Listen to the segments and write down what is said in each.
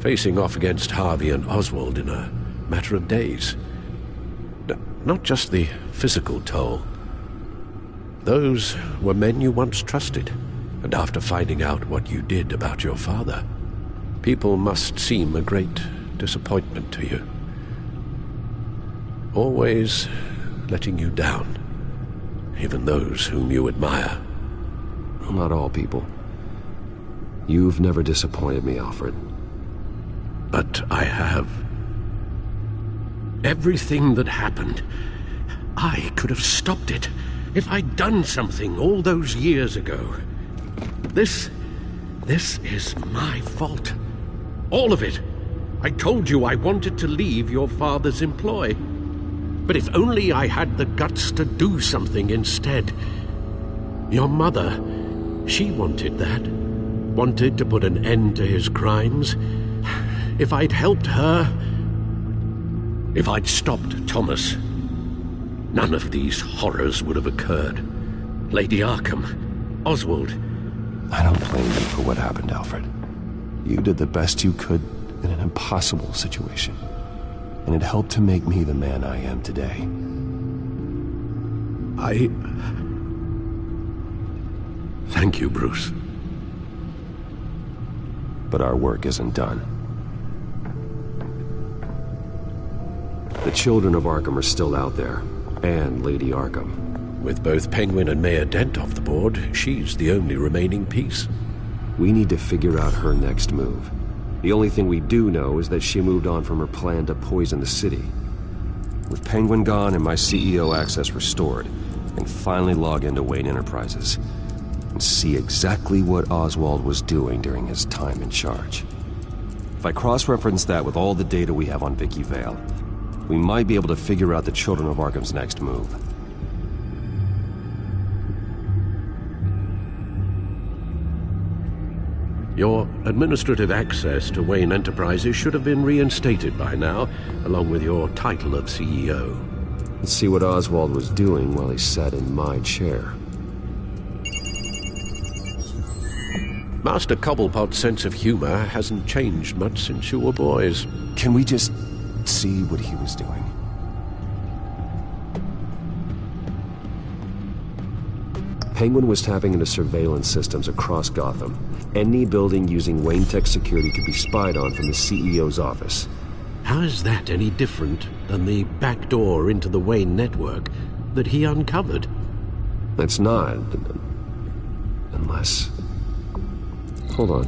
facing off against Harvey and Oswald in a matter of days. Not just the physical toll. Those were men you once trusted, and after finding out what you did about your father, people must seem a great disappointment to you. Always letting you down, even those whom you admire. Well, not all people. You've never disappointed me, Alfred. But I have. Everything that happened, I could have stopped it if I'd done something all those years ago. This is my fault. All of it. I told you I wanted to leave your father's employ. But if only I had the guts to do something instead. Your mother, she wanted that. Wanted to put an end to his crimes. If I'd helped her, if I'd stopped Thomas, none of these horrors would have occurred. Lady Arkham, Oswald. I don't blame you for what happened, Alfred. You did the best you could in an impossible situation, and it helped to make me the man I am today. Thank you, Bruce. But our work isn't done. The children of Arkham are still out there, and Lady Arkham. With both Penguin and Mayor Dent off the board, she's the only remaining piece. We need to figure out her next move. The only thing we do know is that she moved on from her plan to poison the city. With Penguin gone and my CEO access restored, I can finally log into Wayne Enterprises and see exactly what Oswald was doing during his time in charge. If I cross-reference that with all the data we have on Vicky Vale, we might be able to figure out the Children of Arkham's next move. Your administrative access to Wayne Enterprises should have been reinstated by now, along with your title of CEO. Let's see what Oswald was doing while he sat in my chair. Master Cobblepot's sense of humor hasn't changed much since you were boys. Can we just see what he was doing? Penguin was tapping into surveillance systems across Gotham. Any building using Wayne Tech security could be spied on from the CEO's office. How is that any different than the back door into the Wayne network that he uncovered? It's not. Unless... Hold on.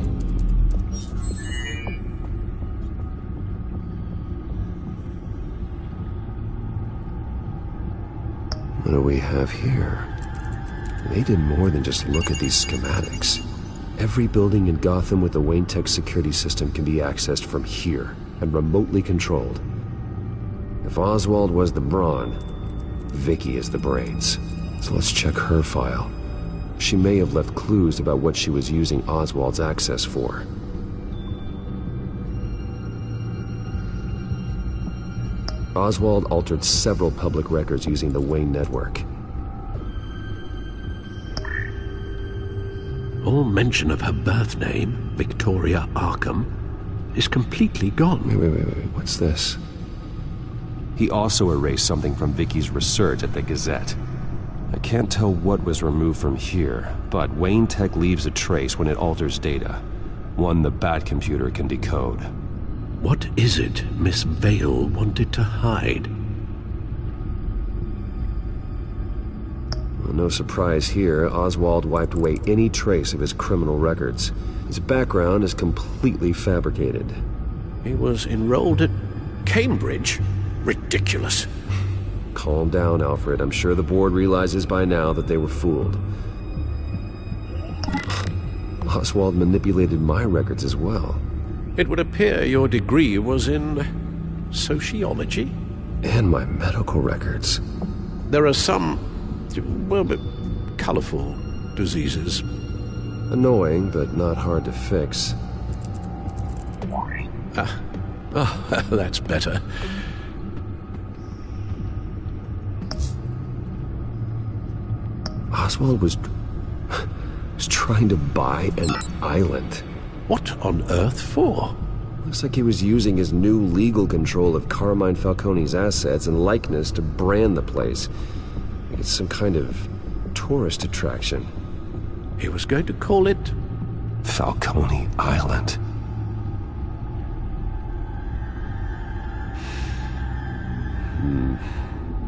What do we have here? They did more than just look at these schematics. Every building in Gotham with the Wayne Tech security system can be accessed from here and remotely controlled. If Oswald was the brawn, Vicky is the brains. So let's check her file. She may have left clues about what she was using Oswald's access for. Oswald altered several public records using the Wayne network. All mention of her birth name, Victoria Arkham, is completely gone. Wait, what's this? He also erased something from Vicky's research at the Gazette. I can't tell what was removed from here, but Wayne Tech leaves a trace when it alters data. One the Bat computer can decode. What is it Miss Vale wanted to hide? Well, no surprise here, Oswald wiped away any trace of his criminal records. His background is completely fabricated. He was enrolled at Cambridge? Ridiculous. Calm down, Alfred. I'm sure the board realizes by now that they were fooled. Oswald manipulated my records as well. It would appear your degree was in sociology? And my medical records. There are some, well, colorful diseases. Annoying, but not hard to fix. That's better. Oswald was trying to buy an island. What on earth for? Looks like he was using his new legal control of Carmine Falcone's assets and likeness to brand the place. It's some kind of tourist attraction. He was going to call it Falcone Island.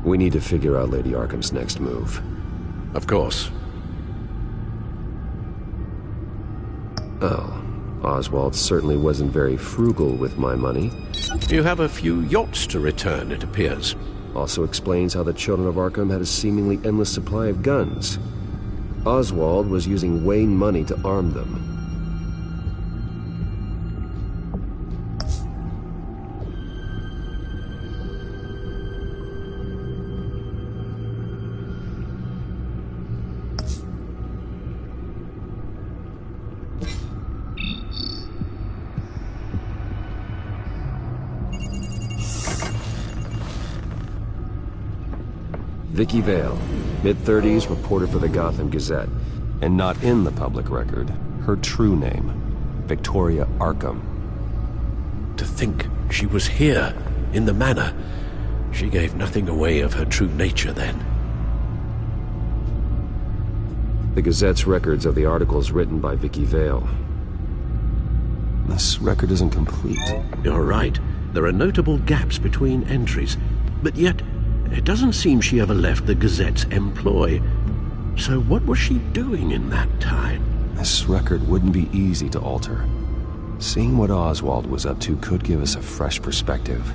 We need to figure out Lady Arkham's next move. Of course. Oh, Oswald certainly wasn't very frugal with my money. You have a few yachts to return, it appears. Also explains how the children of Arkham had a seemingly endless supply of guns. Oswald was using Wayne money to arm them. Vicky Vale, mid-30s, reporter for the Gotham Gazette. And not in the public record, her true name, Victoria Arkham. To think she was here, in the manor. She gave nothing away of her true nature then. The Gazette's records of the articles written by Vicky Vale. This record isn't complete. You're right. There are notable gaps between entries. But yet, it doesn't seem she ever left the Gazette's employ. So what was she doing in that time? This record wouldn't be easy to alter. Seeing what Oswald was up to could give us a fresh perspective.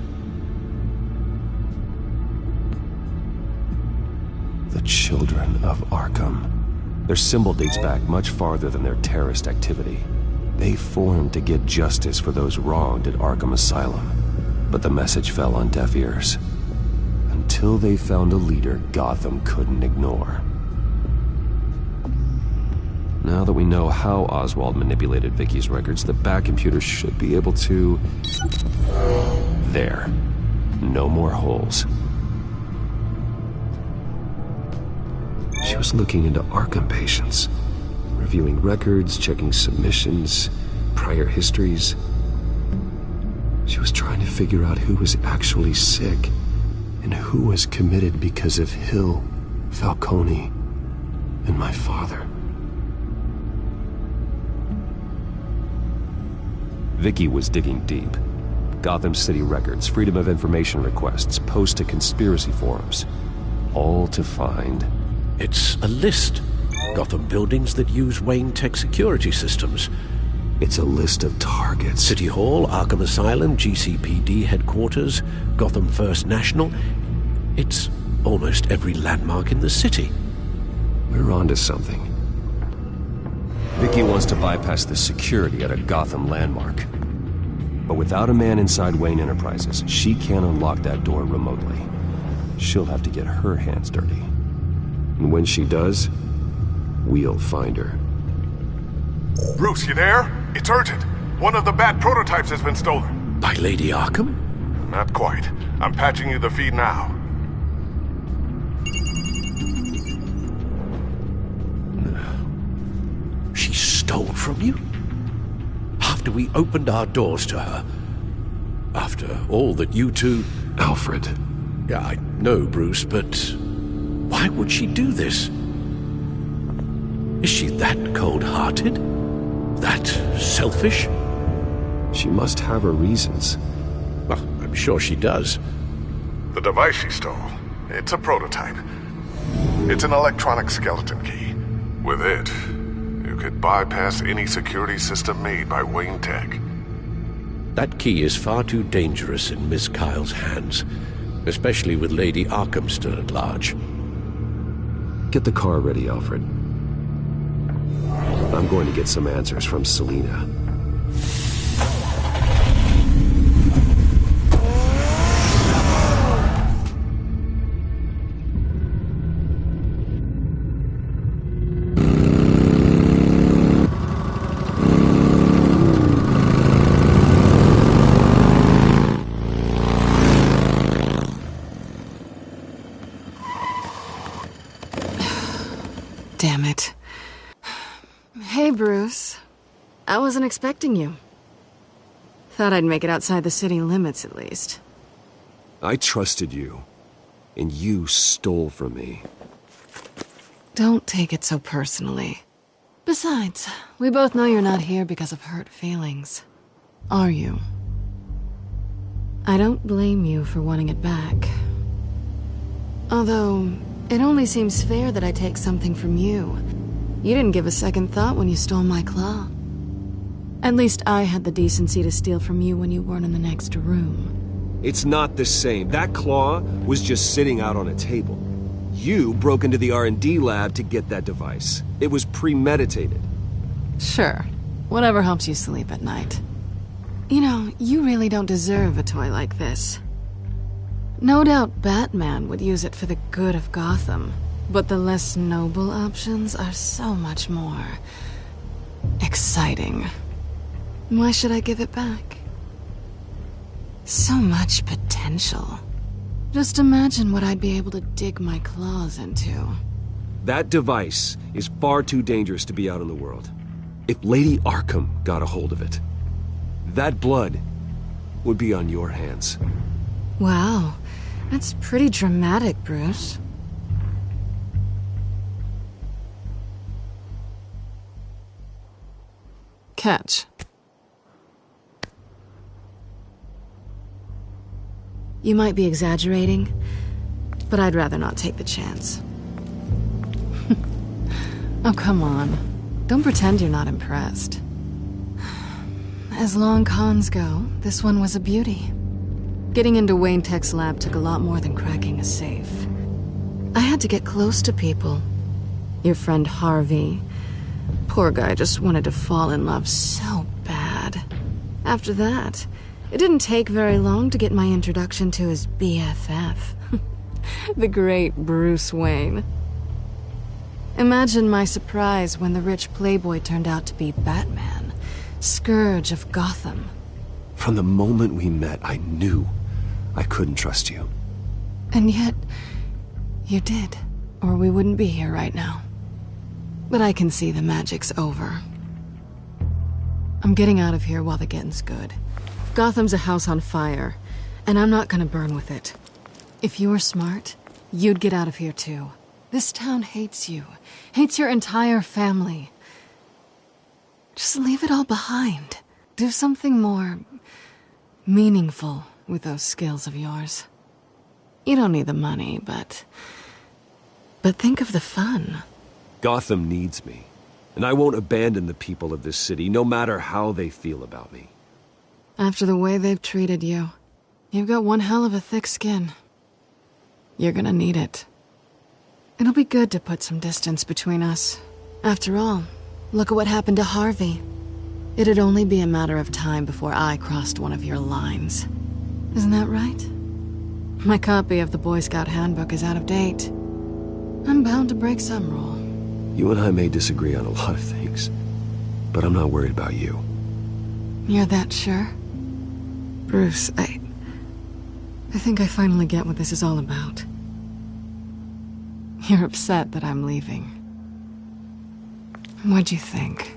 The Children of Arkham. Their symbol dates back much farther than their terrorist activity. They formed to get justice for those wronged at Arkham Asylum. But the message fell on deaf ears. Until they found a leader Gotham couldn't ignore. Now that we know how Oswald manipulated Vicky's records, the back computer should be able to... There. No more holes. She was looking into Arkham patients, reviewing records, checking submissions, prior histories. She was trying to figure out who was actually sick and who was committed because of Hill, Falcone, and my father. Vicky was digging deep. Gotham City records, Freedom of Information requests, posts to conspiracy forums. All to find... It's a list. Gotham buildings that use Wayne Tech security systems. It's a list of targets. City Hall, Arkham Asylum, GCPD headquarters, Gotham First National. It's almost every landmark in the city. We're onto something. Vicky wants to bypass the security at a Gotham landmark. But without a man inside Wayne Enterprises, she can't unlock that door remotely. She'll have to get her hands dirty. And when she does, we'll find her. Bruce, you there? It's urgent. One of the Bat prototypes has been stolen. By Lady Arkham? Not quite. I'm patching you the feed now. She stole from you? After we opened our doors to her? After all that you two... Alfred. Yeah, I know, Bruce, but... why would she do this? Is she that cold-hearted? That selfish? She must have her reasons. Well, I'm sure she does. The device she stole, it's a prototype. It's an electronic skeleton key. With it, you could bypass any security system made by Wayne Tech. That key is far too dangerous in Miss Kyle's hands, especially with Lady Arkham still at large. Get the car ready, Alfred. I'm going to get some answers from Selina. Damn it. Hey, Bruce. I wasn't expecting you. Thought I'd make it outside the city limits, at least. I trusted you, and you stole from me. Don't take it so personally. Besides, we both know you're not here because of hurt feelings. Are you? I don't blame you for wanting it back. Although, it only seems fair that I take something from you. You didn't give a second thought when you stole my claw. At least I had the decency to steal from you when you weren't in the next room. It's not the same. That claw was just sitting out on a table. You broke into the R&D lab to get that device. It was premeditated. Sure. Whatever helps you sleep at night. You know, you really don't deserve a toy like this. No doubt Batman would use it for the good of Gotham, but the less noble options are so much more exciting. Why should I give it back? So much potential. Just imagine what I'd be able to dig my claws into. That device is far too dangerous to be out in the world. If Lady Arkham got a hold of it, that blood would be on your hands. Wow, that's pretty dramatic, Bruce. Catch. You might be exaggerating, but I'd rather not take the chance. Oh, come on. Don't pretend you're not impressed. As long cons go, this one was a beauty. Getting into Wayne Tech's lab took a lot more than cracking a safe. I had to get close to people. Your friend Harvey. Poor guy just wanted to fall in love so bad. After that, it didn't take very long to get my introduction to his BFF. The great Bruce Wayne. Imagine my surprise when the rich playboy turned out to be Batman, Scourge of Gotham. From the moment we met, I knew I couldn't trust you. And yet, you did, or we wouldn't be here right now. But I can see the magic's over. I'm getting out of here while the getting's good. Gotham's a house on fire, and I'm not gonna burn with it. If you were smart, you'd get out of here too. This town hates you, hates your entire family. Just leave it all behind. Do something more meaningful with those skills of yours. You don't need the money, but think of the fun. Gotham needs me, and I won't abandon the people of this city, no matter how they feel about me. After the way they've treated you, you've got one hell of a thick skin. You're gonna need it. It'll be good to put some distance between us. After all, look at what happened to Harvey. It'd only be a matter of time before I crossed one of your lines. Isn't that right? My copy of the Boy Scout Handbook is out of date. I'm bound to break some rule. You and I may disagree on a lot of things, but I'm not worried about you. You're that sure? Bruce, I think I finally get what this is all about. You're upset that I'm leaving. What'd you think?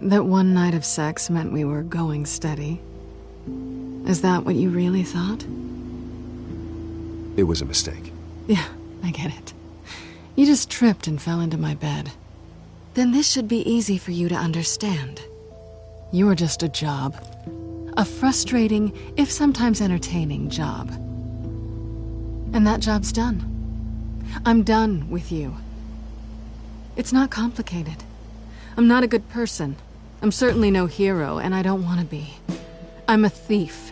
That one night of sex meant we were going steady? Is that what you really thought? It was a mistake. Yeah, I get it. You just tripped and fell into my bed. Then this should be easy for you to understand. You were just a job. A frustrating, if sometimes entertaining job. And that job's done. I'm done with you. It's not complicated. I'm not a good person. I'm certainly no hero, and I don't want to be. I'm a thief.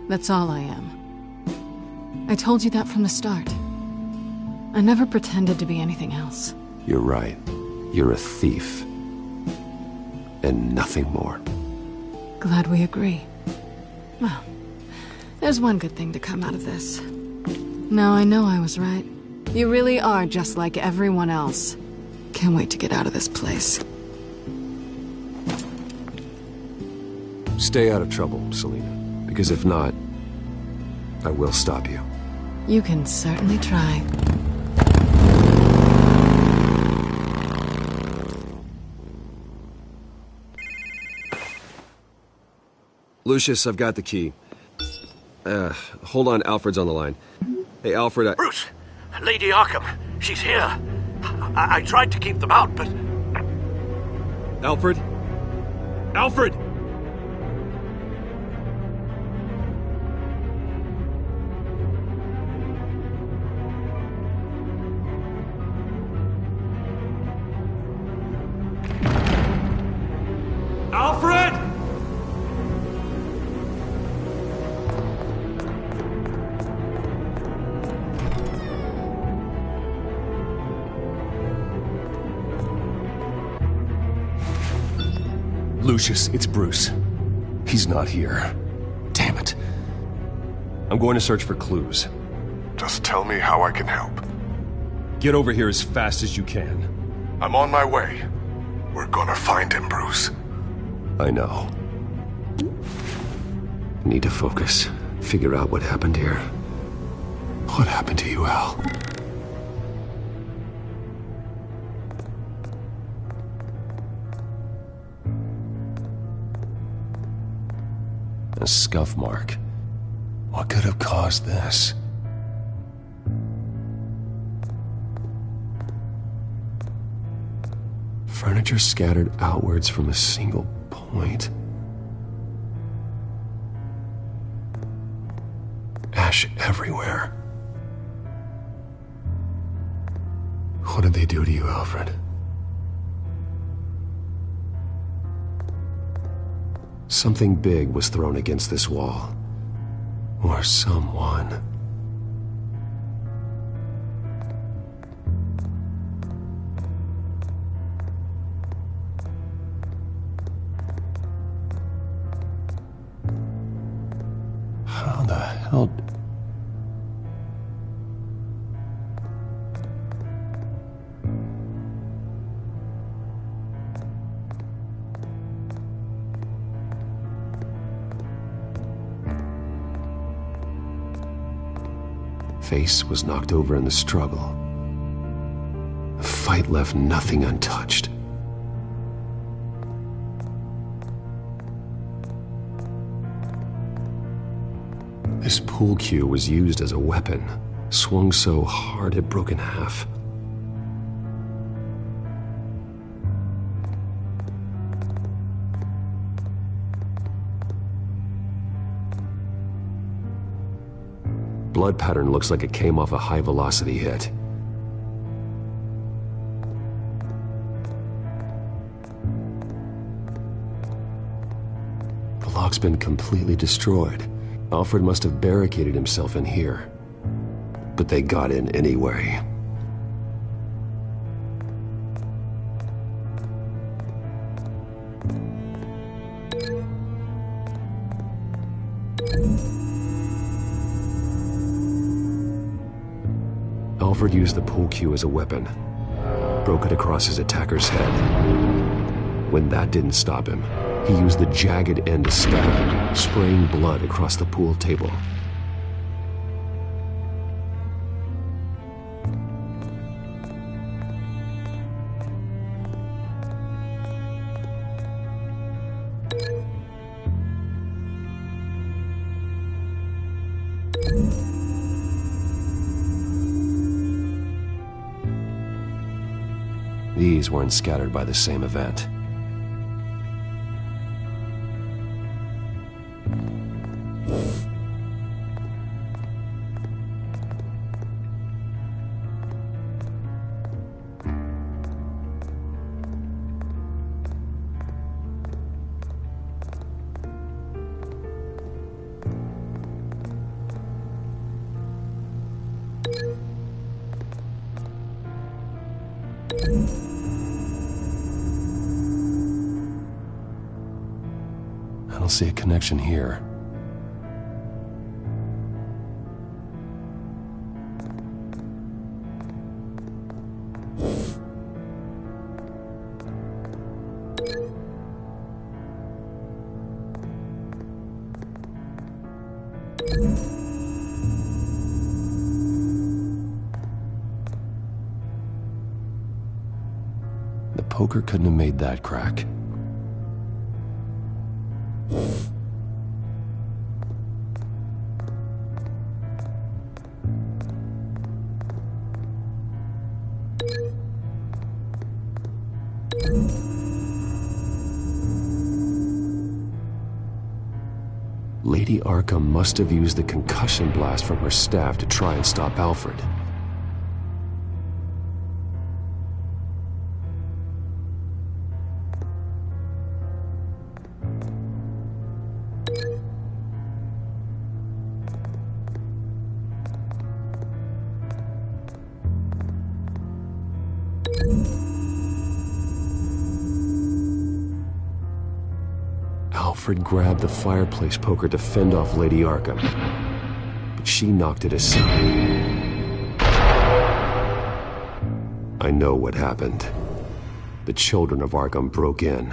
That's all I am. I told you that from the start. I never pretended to be anything else. You're right. You're a thief. And nothing more. Glad we agree. Well, there's one good thing to come out of this. Now I know I was right. You really are just like everyone else. Can't wait to get out of this place. Stay out of trouble, Selina. Because if not, I will stop you. You can certainly try. Lucius, I've got the key. Hold on, Alfred's on the line. Hey, Alfred, Bruce! Lady Arkham, she's here. I tried to keep them out, but... Alfred? Alfred! Alfred! Lucius, it's Bruce. He's not here. Damn it. I'm going to search for clues. Just tell me how I can help. Get over here as fast as you can. I'm on my way. We're gonna find him, Bruce. I know. Need to focus. Figure out what happened here. What happened to you, Al? A scuff mark. What could have caused this? Furniture scattered outwards from a single point. Ash everywhere. What did they do to you, Alfred? Something big was thrown against this wall. Or someone. How the hell... Face was knocked over in the struggle. The fight left nothing untouched. This pool cue was used as a weapon, swung so hard it broke in half. Blood pattern looks like it came off a high-velocity hit. The lock's been completely destroyed. Alfred must have barricaded himself in here. But they got in anyway. Alfred used the pool cue as a weapon. Broke it across his attacker's head. When that didn't stop him, he used the jagged end to stab him, spraying blood across the pool table. These weren't scattered by the same event. I don't see a connection here. The poker couldn't have made that crack. Lady Arkham must have used the concussion blast from her staff to try and stop Alfred. Alfred grabbed the fireplace poker to fend off Lady Arkham, but she knocked it aside. I know what happened. The children of Arkham broke in.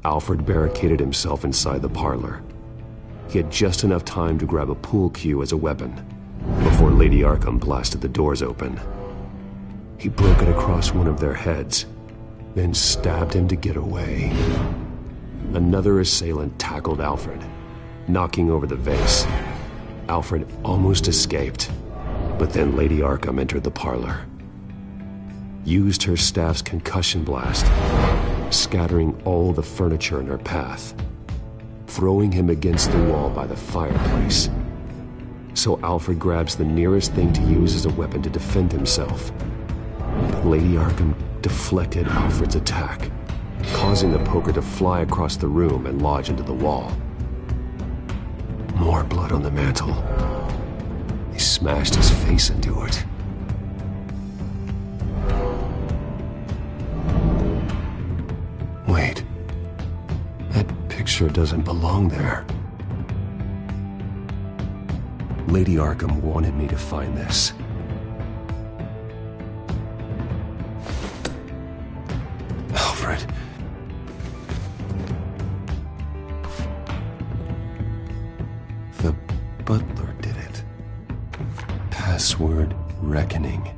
Alfred barricaded himself inside the parlor. He had just enough time to grab a pool cue as a weapon before Lady Arkham blasted the doors open. He broke it across one of their heads, then stabbed him to get away. Another assailant tackled Alfred, knocking over the vase. Alfred almost escaped, but then Lady Arkham entered the parlor. Used her staff's concussion blast, scattering all the furniture in her path, throwing him against the wall by the fireplace. So Alfred grabs the nearest thing to use as a weapon to defend himself. But Lady Arkham deflected Alfred's attack, causing the poker to fly across the room and lodge into the wall. More blood on the mantel. He smashed his face into it. Wait. That picture doesn't belong there. Lady Arkham wanted me to find this. Alfred. The butler did it. Password reckoning.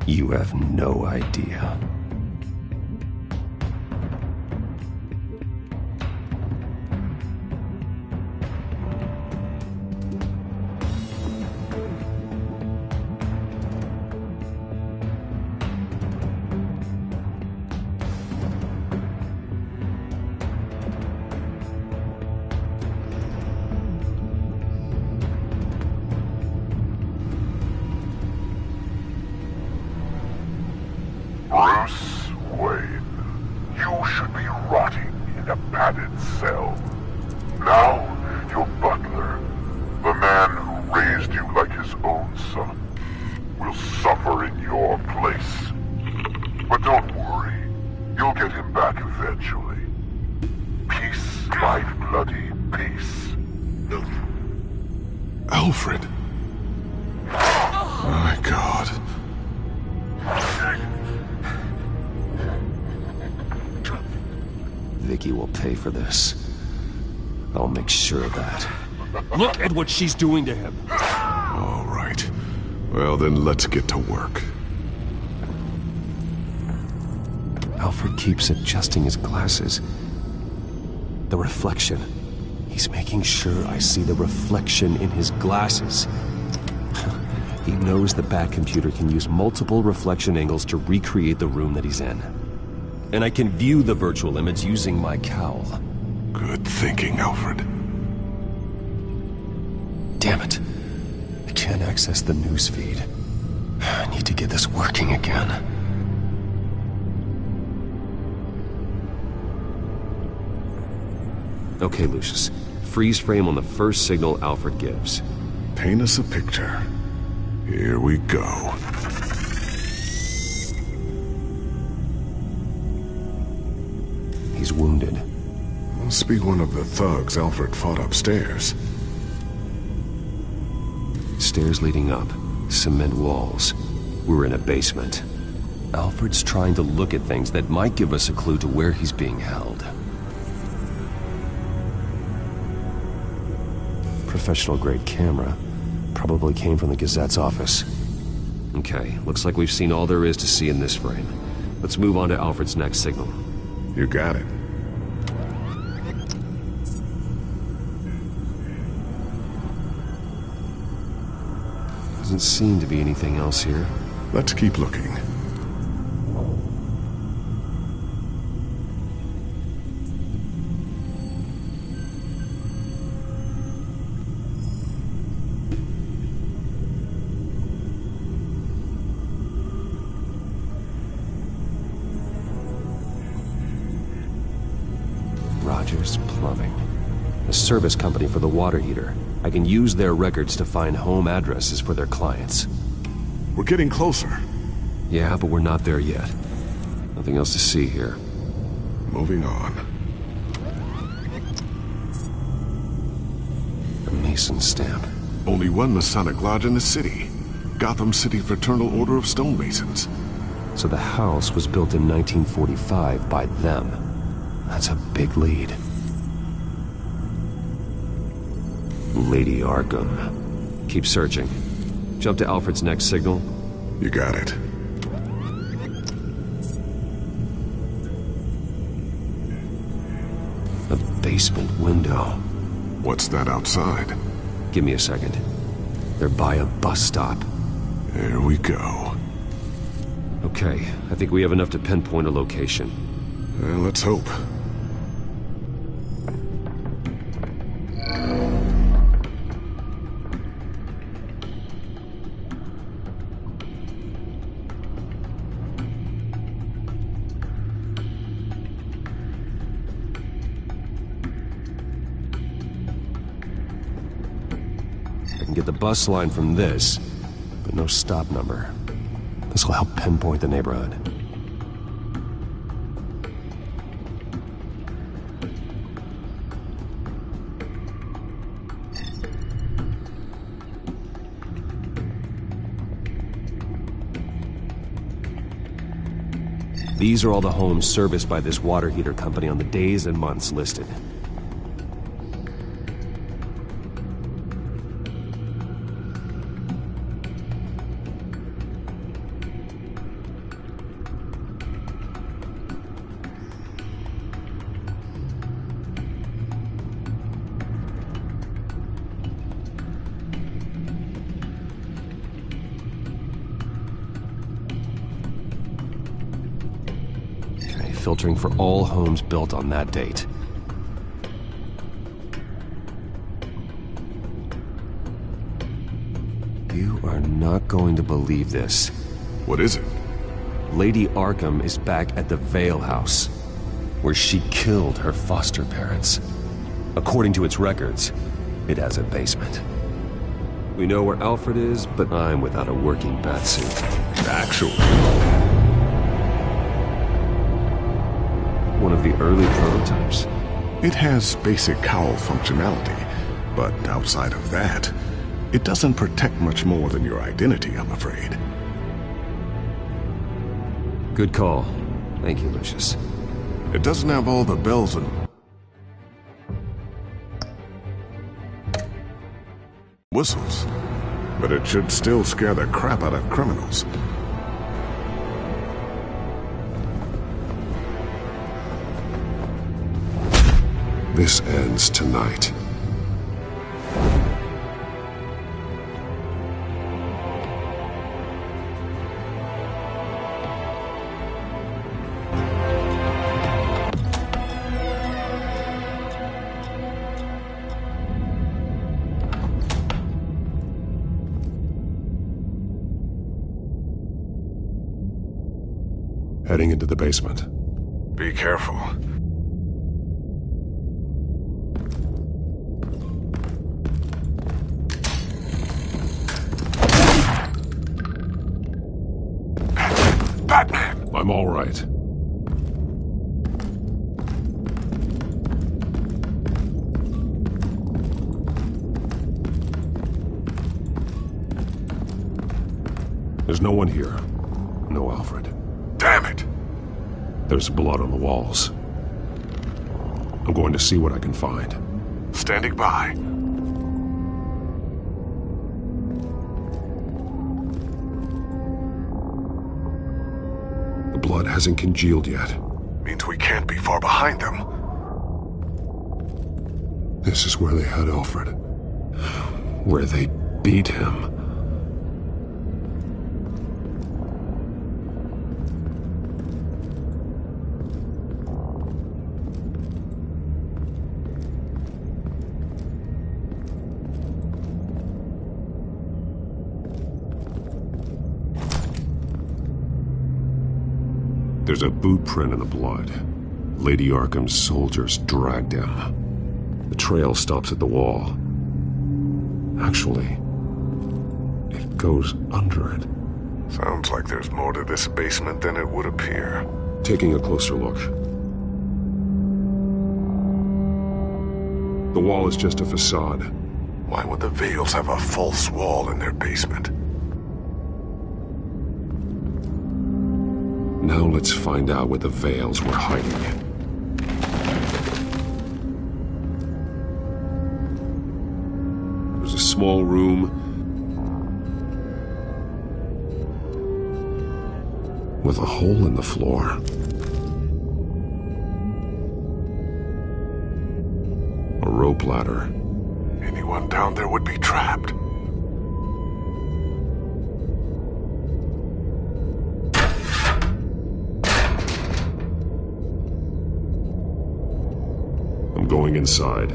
You have no idea. Bruce Wayne, you should be rotting in a padded cell. Now, your butler, the man who raised you like his own son, will suffer in your place. But don't worry, you'll get him back eventually. Peace, my bloody peace. Alfred. My God. Vicky will pay for this. I'll make sure of that. Look at what she's doing to him. All right. Well, then let's get to work. Alfred keeps adjusting his glasses. The reflection. He's making sure I see the reflection in his glasses. He knows the Batcomputer can use multiple reflection angles to recreate the room that he's in. And I can view the virtual image using my cowl. Good thinking, Alfred. Damn it. I can't access the news feed. I need to get this working again. Okay, Lucius. Freeze frame on the first signal Alfred gives. Paint us a picture. Here we go. He's wounded. Must be one of the thugs Alfred fought upstairs. Stairs leading up. Cement walls. We're in a basement. Alfred's trying to look at things that might give us a clue to where he's being held. Professional-grade camera. Probably came from the Gazette's office. Okay, looks like we've seen all there is to see in this frame. Let's move on to Alfred's next signal. You got it. Doesn't seem to be anything else here. Let's keep looking. Rogers Plumbing. A service company for the water heater. I can use their records to find home addresses for their clients. We're getting closer. Yeah, but we're not there yet. Nothing else to see here. Moving on. A Mason stamp. Only one Masonic lodge in the city. Gotham City Fraternal Order of Stonemasons. So the house was built in 1945 by them. That's a big lead. Lady Arkham. Keep searching. Jump to Alfred's next signal. You got it. A basement window. What's that outside? Give me a second. They're by a bus stop. There we go. Okay, I think we have enough to pinpoint a location. Well, let's hope. I can get the bus line from this, but no stop number. This will help pinpoint the neighborhood. These are all the homes serviced by this water heater company on the days and months listed. Filtering for all homes built on that date. You are not going to believe this. What is it? Lady Arkham is back at the Vale House, where she killed her foster parents. According to its records, it has a basement. We know where Alfred is, but I'm without a working batsuit. Actually. One of the early prototypes. It has basic cowl functionality, but outside of that, it doesn't protect much more than your identity, I'm afraid. Good call. Thank you, Lucius. It doesn't have all the bells and whistles, but it should still scare the crap out of criminals. This ends tonight. Heading into the basement. Be careful. Batman! I'm all right. There's no one here. No Alfred. Damn it! There's blood on the walls. I'm going to see what I can find. Standing by. The blood hasn't congealed yet. Means we can't be far behind them. This is where they had Alfred. Where they beat him. There's a boot print in the blood. Lady Arkham's soldiers dragged him. The trail stops at the wall. Actually, it goes under it. Sounds like there's more to this basement than it would appear. Taking a closer look. The wall is just a facade. Why would the Vales have a false wall in their basement? Now let's find out what the Vales were hiding. There's a small room with a hole in the floor. A rope ladder. Anyone down there would be trapped. I'm going inside.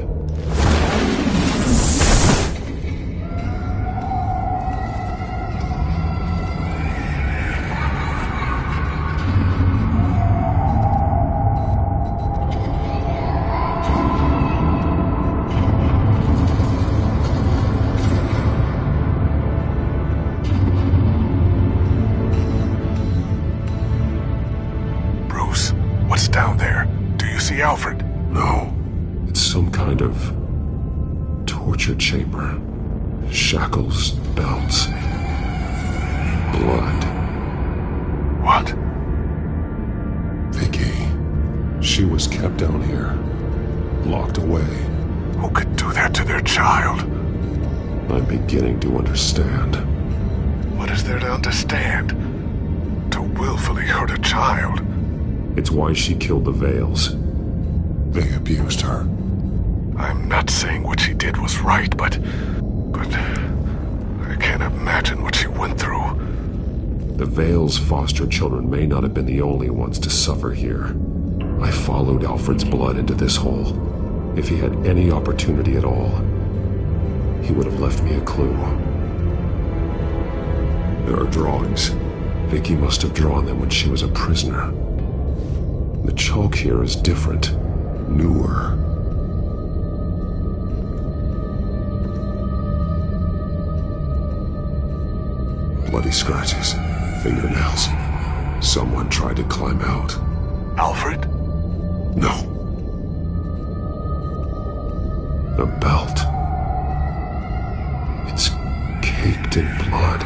Bruce, what's down there? Do you see Alfred? No. It's some kind of torture chamber. Shackles, belts, blood. What? Vicky. She was kept down here, locked away. Who could do that to their child? I'm beginning to understand. What is there to understand? To willfully hurt a child? It's why she killed the Vales. They abused her. I'm not saying what she did was right, but I can't imagine what she went through. The Vales' foster children may not have been the only ones to suffer here. I followed Alfred's blood into this hole. If he had any opportunity at all, he would have left me a clue. There are drawings. Vicky must have drawn them when she was a prisoner. The chalk here is different, newer. Bloody scratches, fingernails. Someone tried to climb out. Alfred? No. A belt. It's caked in blood.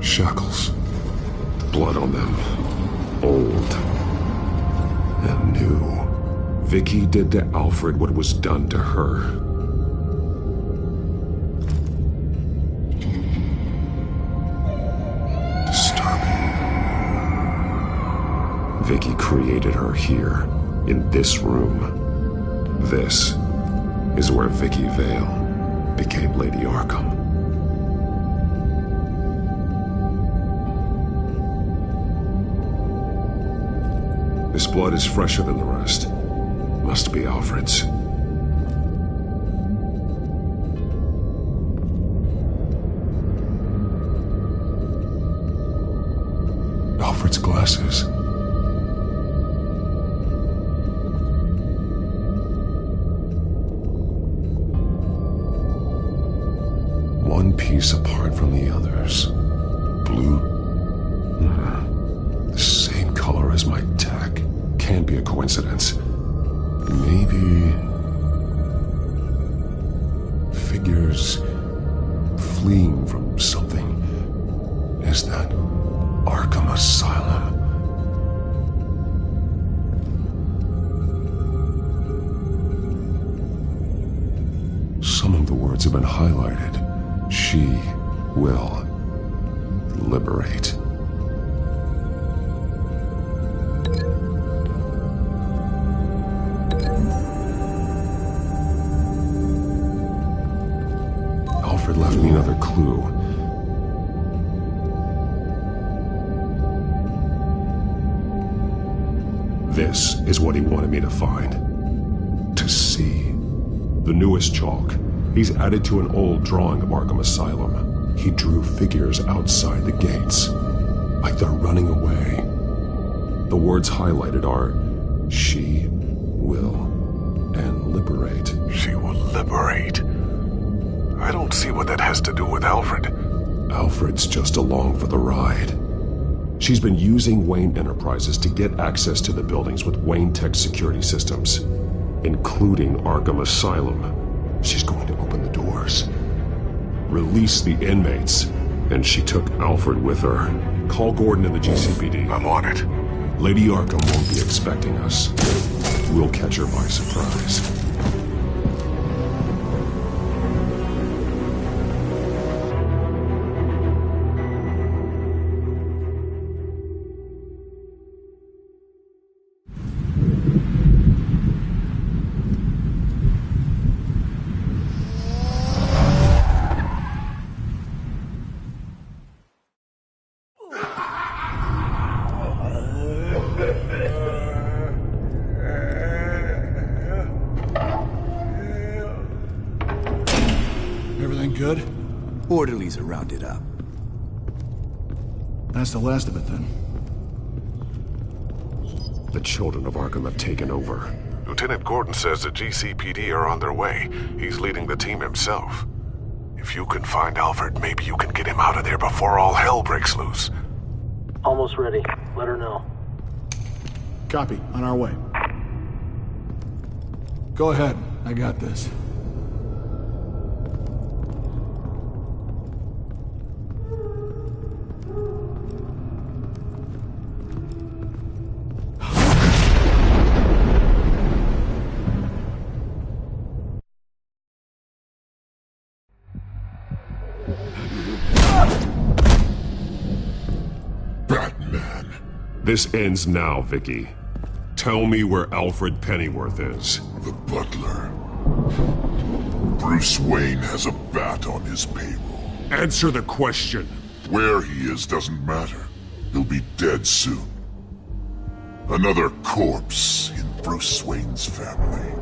Shackles. Blood on them. Old. And new. Vicky did to Alfred what was done to her. Vicky created her here, in this room. This is where Vicky Vale became Lady Arkham. This blood is fresher than the rest. Must be Alfred's. Alfred's glasses. One piece apart from the others. Blue. The same color as my tech. Can't be a coincidence. Maybe figures fleeing from something. Is that Arkham Asylum? Some of the words have been highlighted. She will liberate. Alfred left me another clue. This is what he wanted me to find. To see. The newest chalk. He's added to an old drawing of Arkham Asylum. He drew figures outside the gates. like they're running away. The words highlighted are, "She will," and "liberate." She will liberate. I don't see what that has to do with Alfred. Alfred's just along for the ride. She's been using Wayne Enterprises to get access to the buildings with Wayne Tech security systems, including Arkham Asylum. She's going to open the doors, release the inmates, and she took Alfred with her. Call Gordon in the GCPD. I'm on it. Lady Arkham won't be expecting us. We'll catch her by surprise. Everything good? Orderlies are rounded up. That's the last of it, then. The children of Arkham have taken over. Lieutenant Gordon says the GCPD are on their way. He's leading the team himself. If you can find Alfred, maybe you can get him out of there before all hell breaks loose. Almost ready. Let her know. Copy. On our way. Go ahead. I got this. Batman. This ends now, Vicky. Tell me where Alfred Pennyworth is. The butler. Bruce Wayne has a bat on his payroll. Answer the question. Where he is doesn't matter. He'll be dead soon. Another corpse in Bruce Wayne's family.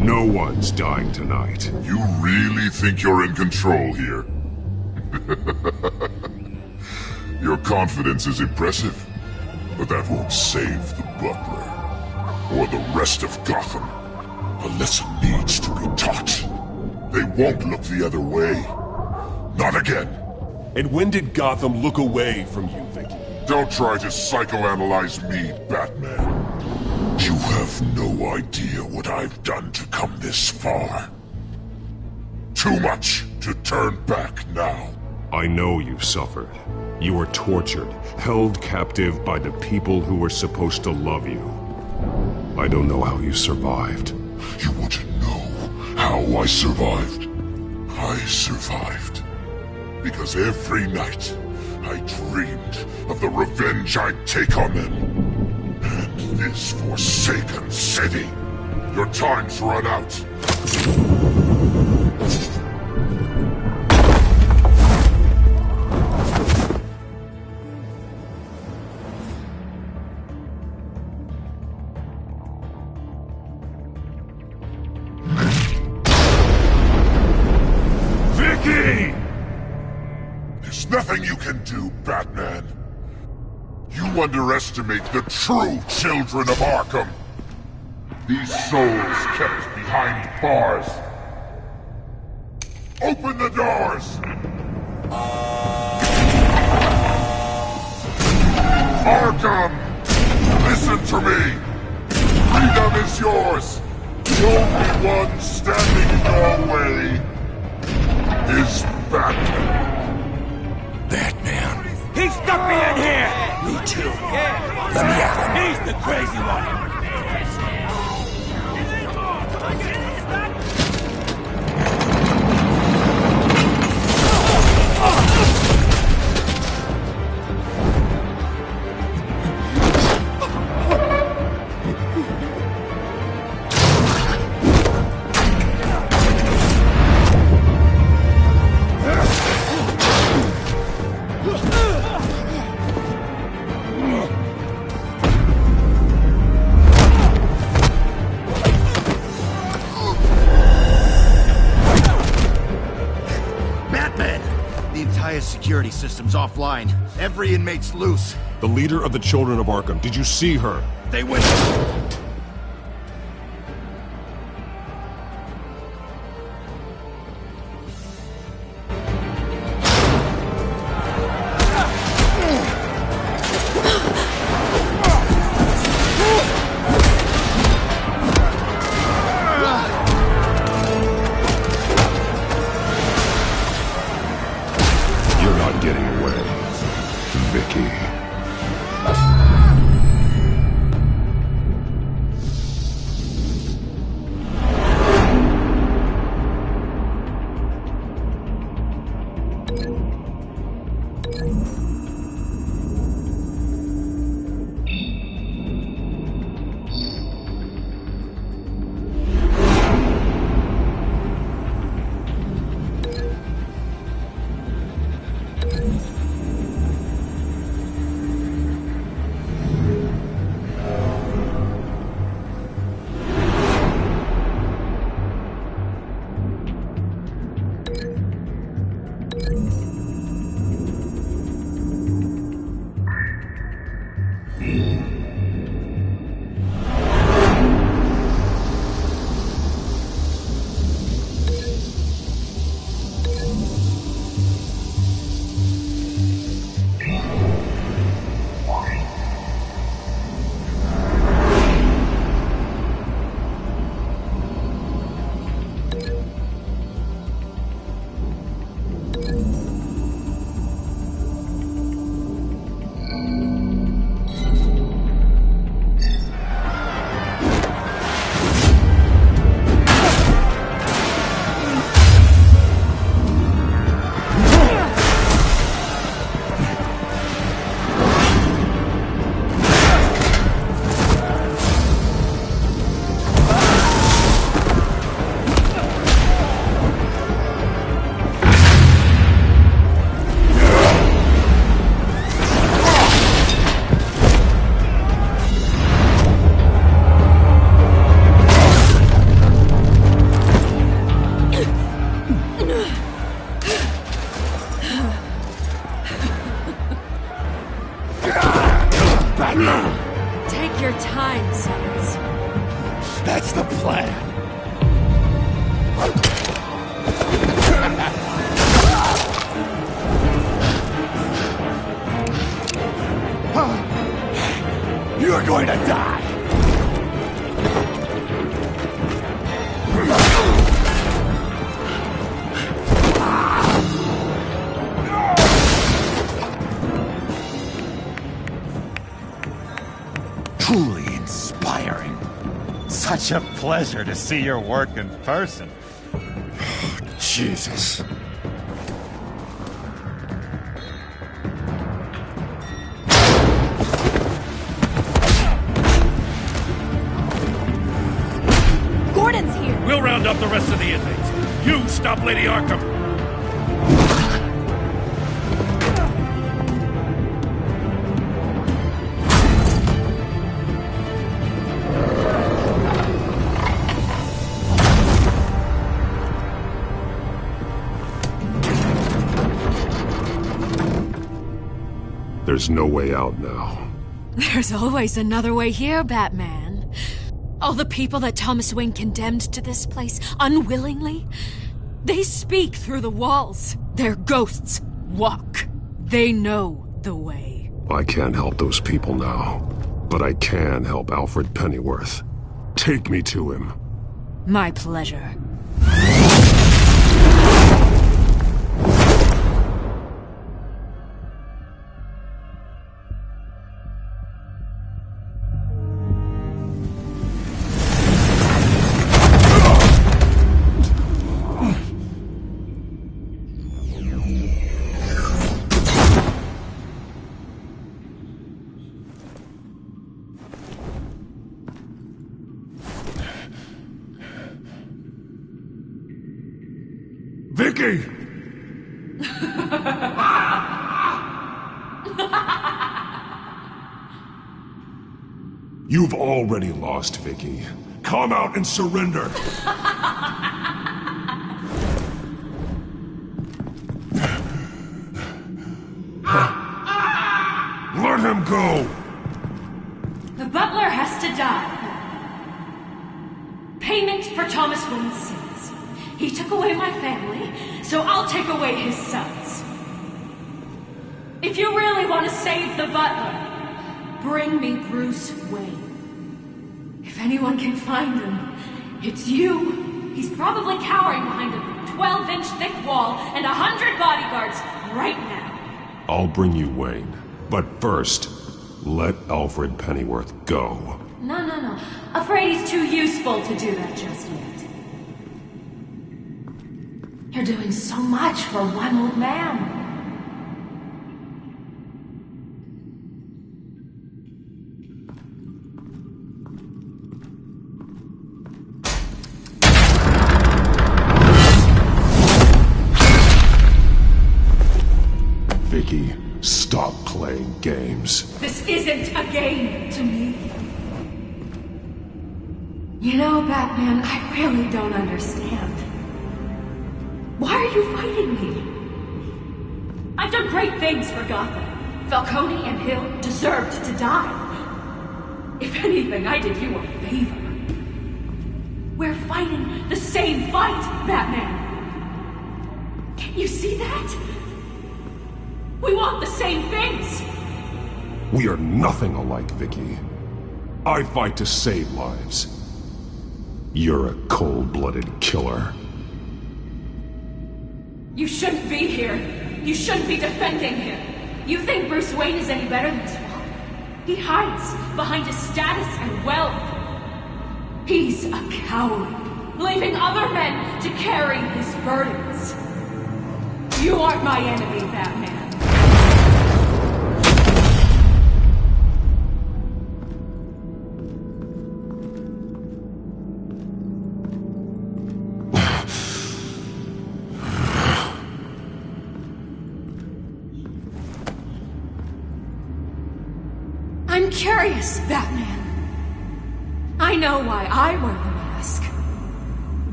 No one's dying tonight. You really think you're in control here? Your confidence is impressive, but that won't save the butler. Or the rest of Gotham. A lesson needs to be taught. They won't look the other way. Not again. And when did Gotham look away from you, Vicky? Don't try to psychoanalyze me, Batman. You have no idea what I've done to come this far. Too much to turn back now. I know you suffered. You were tortured, held captive by the people who were supposed to love you. I don't know how you survived. You want to know how I survived? I survived because every night I dreamed of the revenge I'd take on them. And this forsaken city. Your time's run out. There's nothing you can do, Batman. You underestimate the true children of Arkham. These souls kept behind bars. Open the doors! Arkham! Listen to me! Freedom is yours! The only one standing in your way is Batman. Batman. He stuck me in here! Me too. Let me at him. He's the crazy one! security system's offline. Every inmate's loose. The leader of the Children of Arkham, did you see her? They went... You're not getting away, Vicky. Take your time, Summers. That's the plan. You're going to die. Truly inspiring. Such a pleasure to see your work in person. Jesus. Gordon's here! We'll round up the rest of the inmates. You stop Lady Arkham! There's no way out now. There's always another way here, Batman. All the people that Thomas Wayne condemned to this place unwillingly, they speak through the walls. Their ghosts walk. They know the way. I can't help those people now, but I can help Alfred Pennyworth. Take me to him. My pleasure. Vicky! You've already lost, Vicky. Come out and surrender! Let him go! The butler has to die. Payment for Thomas Wayne's sins. He took away my family, so I'll take away his sons. If you really want to save the butler, bring me Bruce Wayne. If anyone can find him, it's you. He's probably cowering behind a 12-inch thick wall and 100 bodyguards right now. I'll bring you Wayne. But first, let Alfred Pennyworth go. No. Afraid he's too useful to do that just yet. You're doing so much for one old man. Vicky, stop playing games. This isn't a game to me. You know, Batman, I really don't understand. Why are you fighting me? I've done great things for Gotham. Falcone and Hill deserved to die. If anything, I did you a favor. We're fighting the same fight, Batman. Can't you see that? We want the same things! We are nothing alike, Vicky. I fight to save lives. You're a cold-blooded killer. You shouldn't be here. You shouldn't be defending him. You think Bruce Wayne is any better than Swamp? He hides behind his status and wealth. He's a coward, leaving other men to carry his burdens. You aren't my enemy, Batman. I'm curious, Batman. I know why I wear the mask.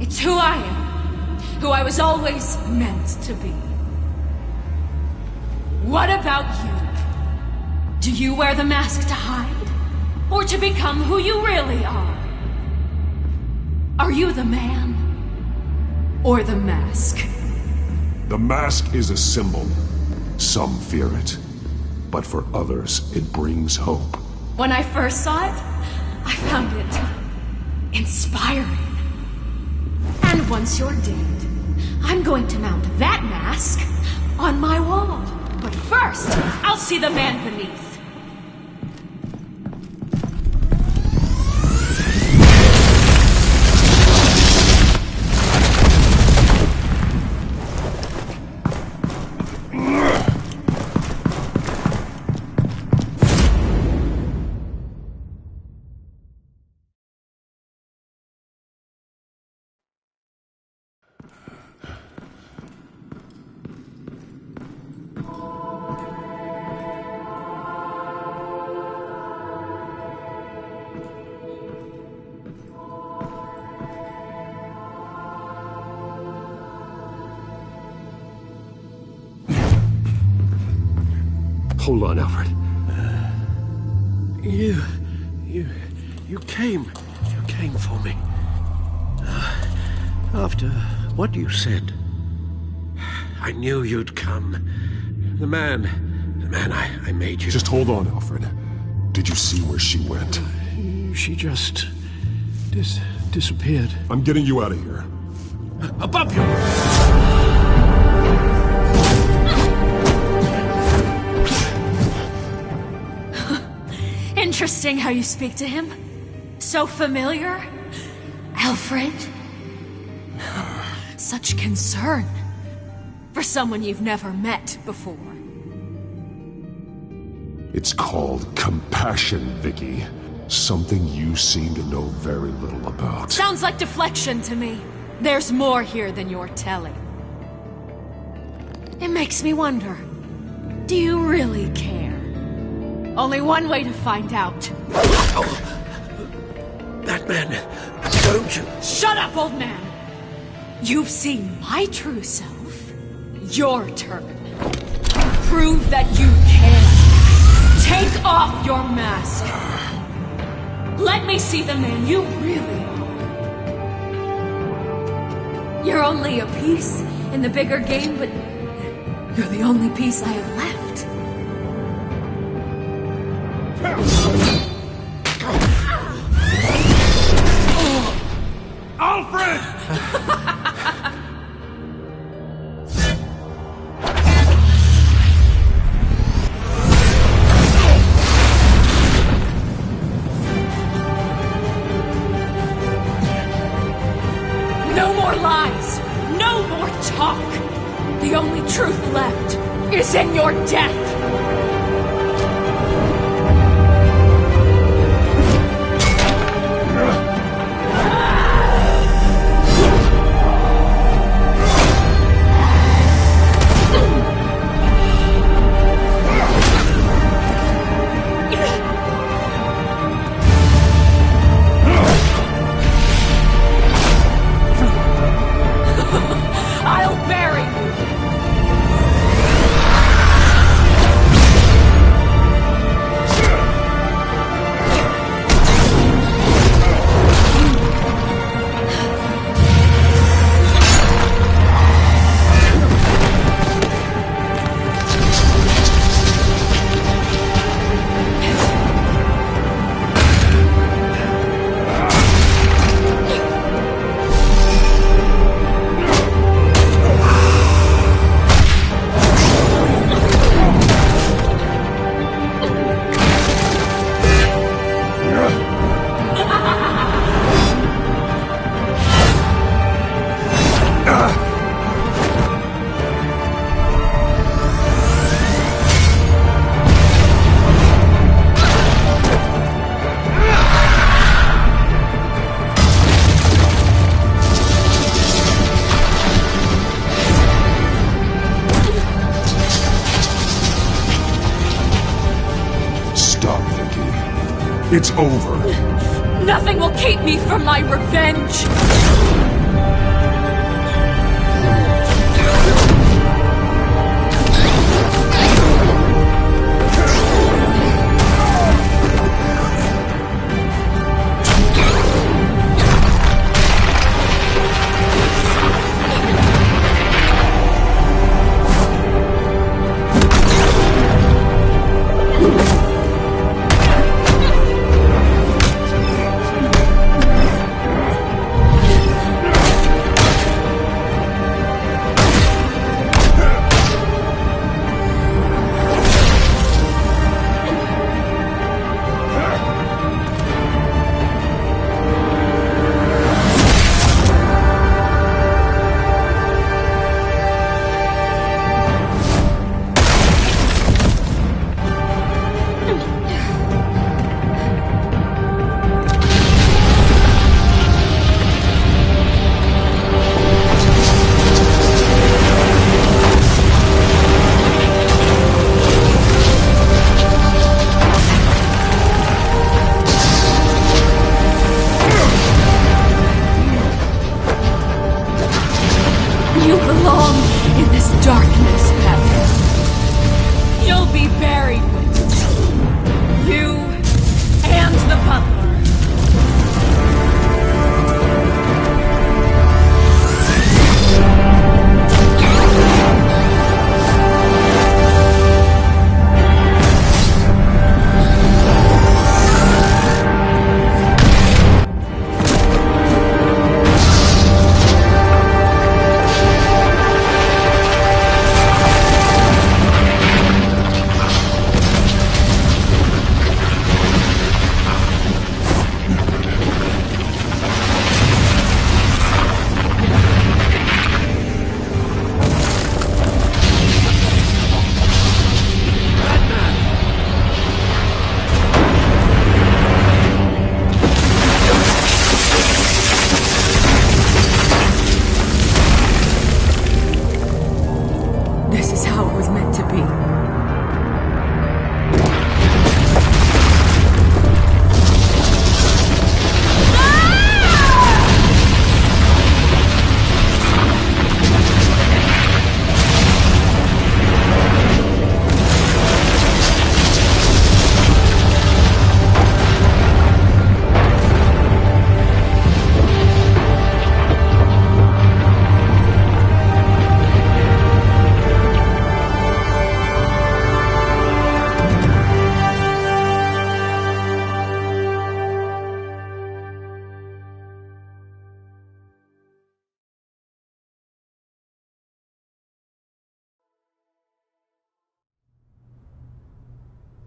It's who I am. Who I was always meant to be. What about you? Do you wear the mask to hide? Or to become who you really are? Are you the man? Or the mask? The mask is a symbol. Some fear it. But for others, it brings hope. When I first saw it, I found it inspiring. And once you're dead, I'm going to mount that mask on my wall. But first, I'll see the man beneath. Hold on, Alfred. You came for me. After what you said, I knew you'd come. The man I made you. Just hold on, Alfred. Did you see where she went? She just disappeared. I'm getting you out of here. Above you! Interesting how you speak to him. So familiar. Alfred. Such concern. For someone you've never met before. It's called compassion, Vicky. Something you seem to know very little about. Sounds like deflection to me. There's more here than you're telling. It makes me wonder. Do you really care? Only one way to find out. Oh. Batman, don't you... Shut up, old man! You've seen my true self. Your turn. Prove that you can. see the man you really are. You're only a piece in the bigger game, but you're the only piece I have left. Alfred! No more lies! No more talk! The only truth left is in your death! I'll bury you! It's over. Nothing will keep me from my revenge!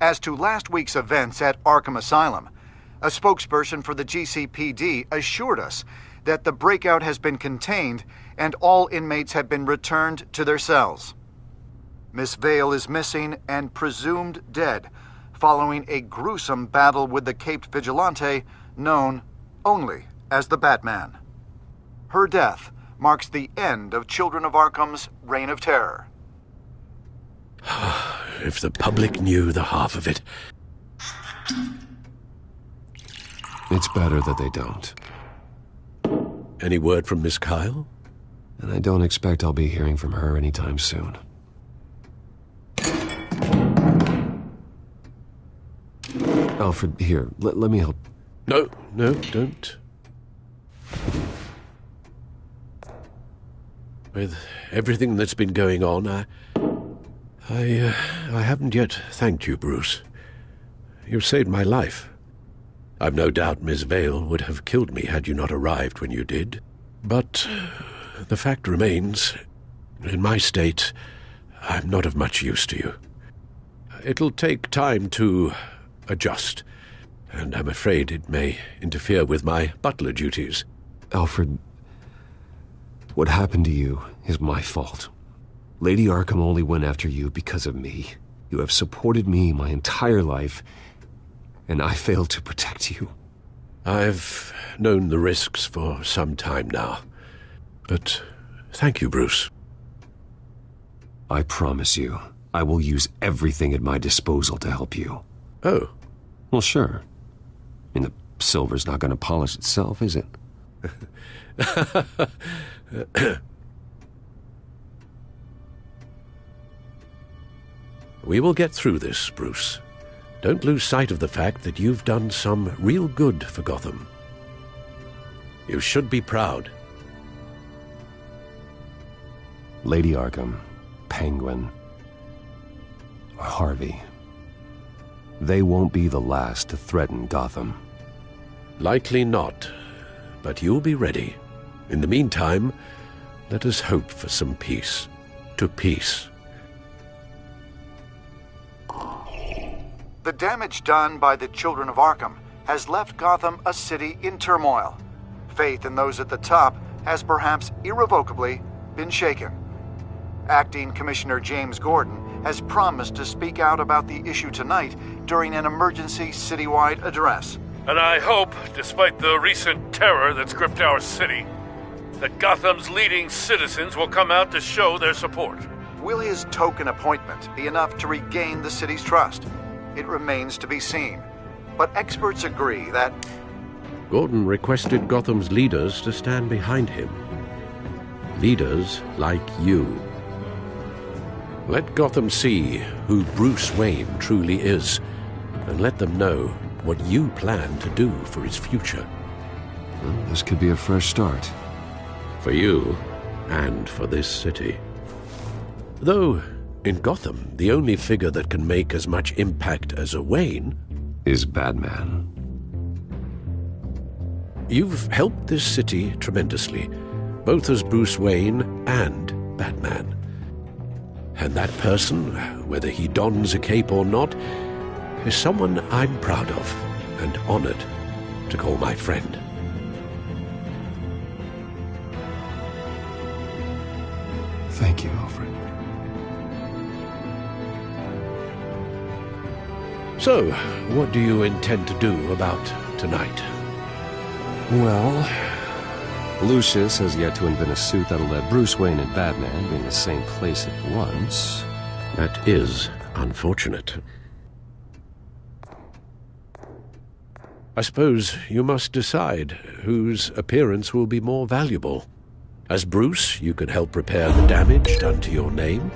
As to last week's events at Arkham Asylum, a spokesperson for the GCPD assured us that the breakout has been contained and all inmates have been returned to their cells. Miss Vale is missing and presumed dead, following a gruesome battle with the caped vigilante known only as the Batman. Her death marks the end of Children of Arkham's reign of terror. If the public knew the half of it. It's better that they don't. Any word from Miss Kyle? And I don't expect I'll be hearing from her anytime soon. Alfred, here, let me help. No, don't. With everything that's been going on, I haven't yet thanked you, Bruce. You've saved my life. I've no doubt Miss Vale would have killed me had you not arrived when you did. But the fact remains, in my state, I'm not of much use to you. It'll take time to adjust, and I'm afraid it may interfere with my butler duties. Alfred, what happened to you is my fault. Lady Arkham only went after you because of me. You have supported me my entire life, and I failed to protect you. I've known the risks for some time now, but thank you, Bruce. I promise you, I will use everything at my disposal to help you. Oh. Well, sure. I mean, the silver's not going to polish itself, is it? We will get through this, Bruce. Don't lose sight of the fact that you've done some real good for Gotham. You should be proud. Lady Arkham, Penguin, or Harvey. They won't be the last to threaten Gotham. Likely not, but you'll be ready. In the meantime, let us hope for some peace. To peace. The damage done by the Children of Arkham has left Gotham a city in turmoil. Faith in those at the top has perhaps irrevocably been shaken. Acting Commissioner James Gordon has promised to speak out about the issue tonight during an emergency citywide address. And I hope, despite the recent terror that's gripped our city, that Gotham's leading citizens will come out to show their support. Will his token appointment be enough to regain the city's trust? It remains to be seen. But experts agree that Gordon requested Gotham's leaders to stand behind him. Leaders like you. Let Gotham see who Bruce Wayne truly is, and let them know what you plan to do for his future. Well, this could be a fresh start. For you, and for this city. Though, in Gotham, the only figure that can make as much impact as a Wayne is Batman. You've helped this city tremendously, both as Bruce Wayne and Batman. And that person, whether he dons a cape or not, is someone I'm proud of and honored to call my friend. Thank you, Alfred. So, what do you intend to do about tonight? Well, Lucius has yet to invent a suit that'll let Bruce Wayne and Batman be in the same place at once. That is unfortunate. I suppose you must decide whose appearance will be more valuable. As Bruce, you can help repair the damage done to your name,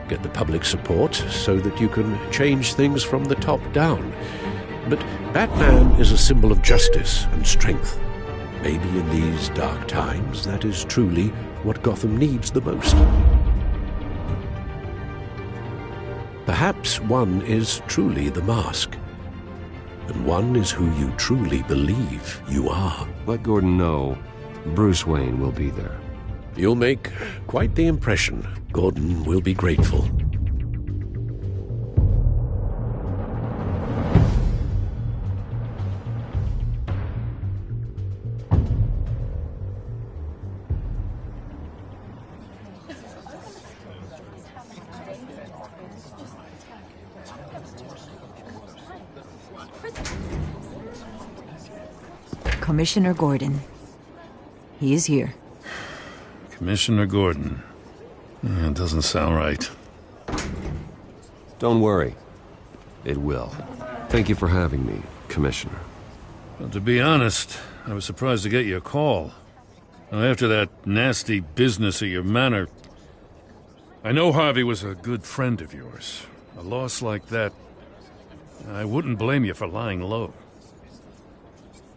get the public support so that you can change things from the top down. But Batman is a symbol of justice and strength. Maybe in these dark times, that is truly what Gotham needs the most. Perhaps one is truly the mask, and one is who you truly believe you are. Let Gordon know Bruce Wayne will be there. You'll make quite the impression. Gordon will be grateful. Commissioner Gordon. He is here. Commissioner Gordon. It doesn't sound right. Don't worry. It will. Thank you for having me, Commissioner. Well, to be honest, I was surprised to get your call. Now, after that nasty business at your manor, I know Harvey was a good friend of yours. A loss like that, I wouldn't blame you for lying low.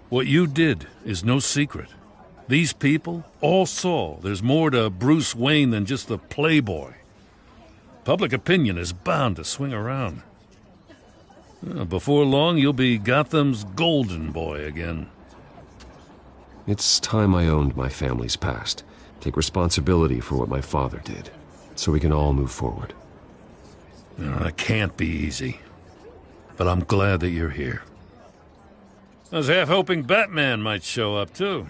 What you did is no secret. These people all saw there's more to Bruce Wayne than just the playboy. Public opinion is bound to swing around. Before long, you'll be Gotham's golden boy again. It's time I owned my family's past. Take responsibility for what my father did, so we can all move forward. That can't be easy. But I'm glad that you're here. I was half hoping Batman might show up, too.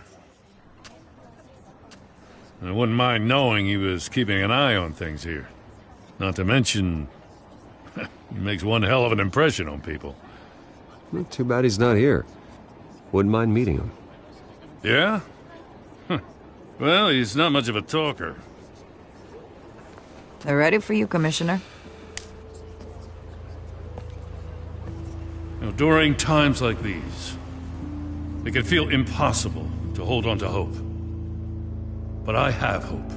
I wouldn't mind knowing he was keeping an eye on things here. Not to mention, he makes one hell of an impression on people. Too bad he's not here. Wouldn't mind meeting him. Yeah? Well, he's not much of a talker. They're ready for you, Commissioner. During times like these, it can feel impossible to hold on to hope. But I have hope.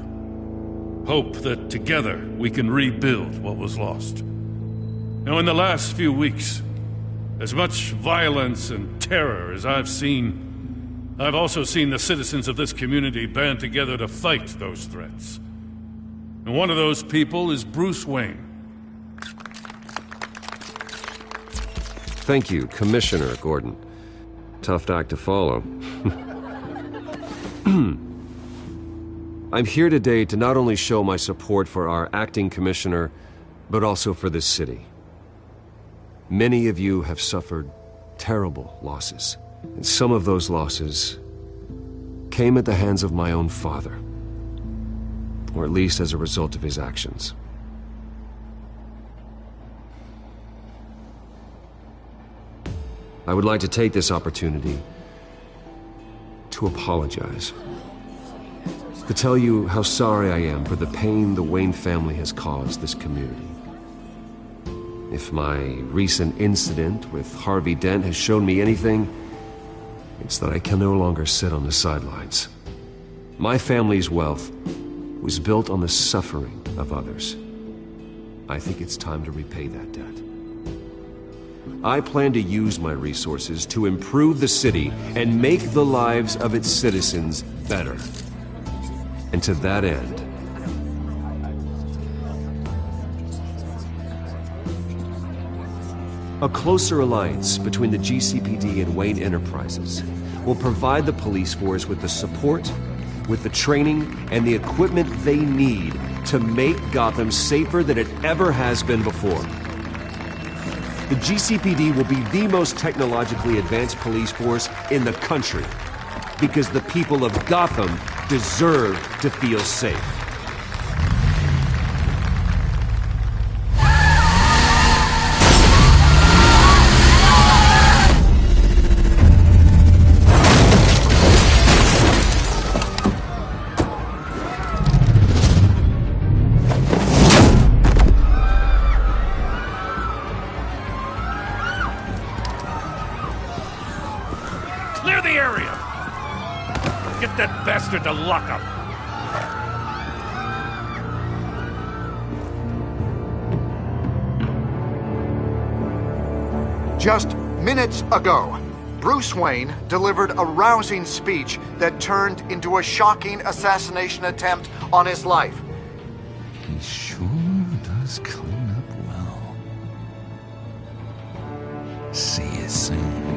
Hope that together we can rebuild what was lost. Now, in the last few weeks, as much violence and terror as I've seen, I've also seen the citizens of this community band together to fight those threats. And one of those people is Bruce Wayne. Thank you, Commissioner Gordon. Tough act to follow. I'm here today to not only show my support for our acting commissioner, but also for this city. Many of you have suffered terrible losses, and some of those losses came at the hands of my own father, or at least as a result of his actions. I would like to take this opportunity to apologize. To tell you how sorry I am for the pain the Wayne family has caused this community. If my recent incident with Harvey Dent has shown me anything, it's that I can no longer sit on the sidelines. My family's wealth was built on the suffering of others. I think it's time to repay that debt. I plan to use my resources to improve the city and make the lives of its citizens better. And to that end, a closer alliance between the GCPD and Wayne Enterprises will provide the police force with the support, with the training, and the equipment they need to make Gotham safer than it ever has been before. The GCPD will be the most technologically advanced police force in the country, because the people of Gotham deserve to feel safe. Clear the area! Get that bastard to lock up! Just minutes ago, Bruce Wayne delivered a rousing speech that turned into a shocking assassination attempt on his life. He sure does clean up well. See you soon.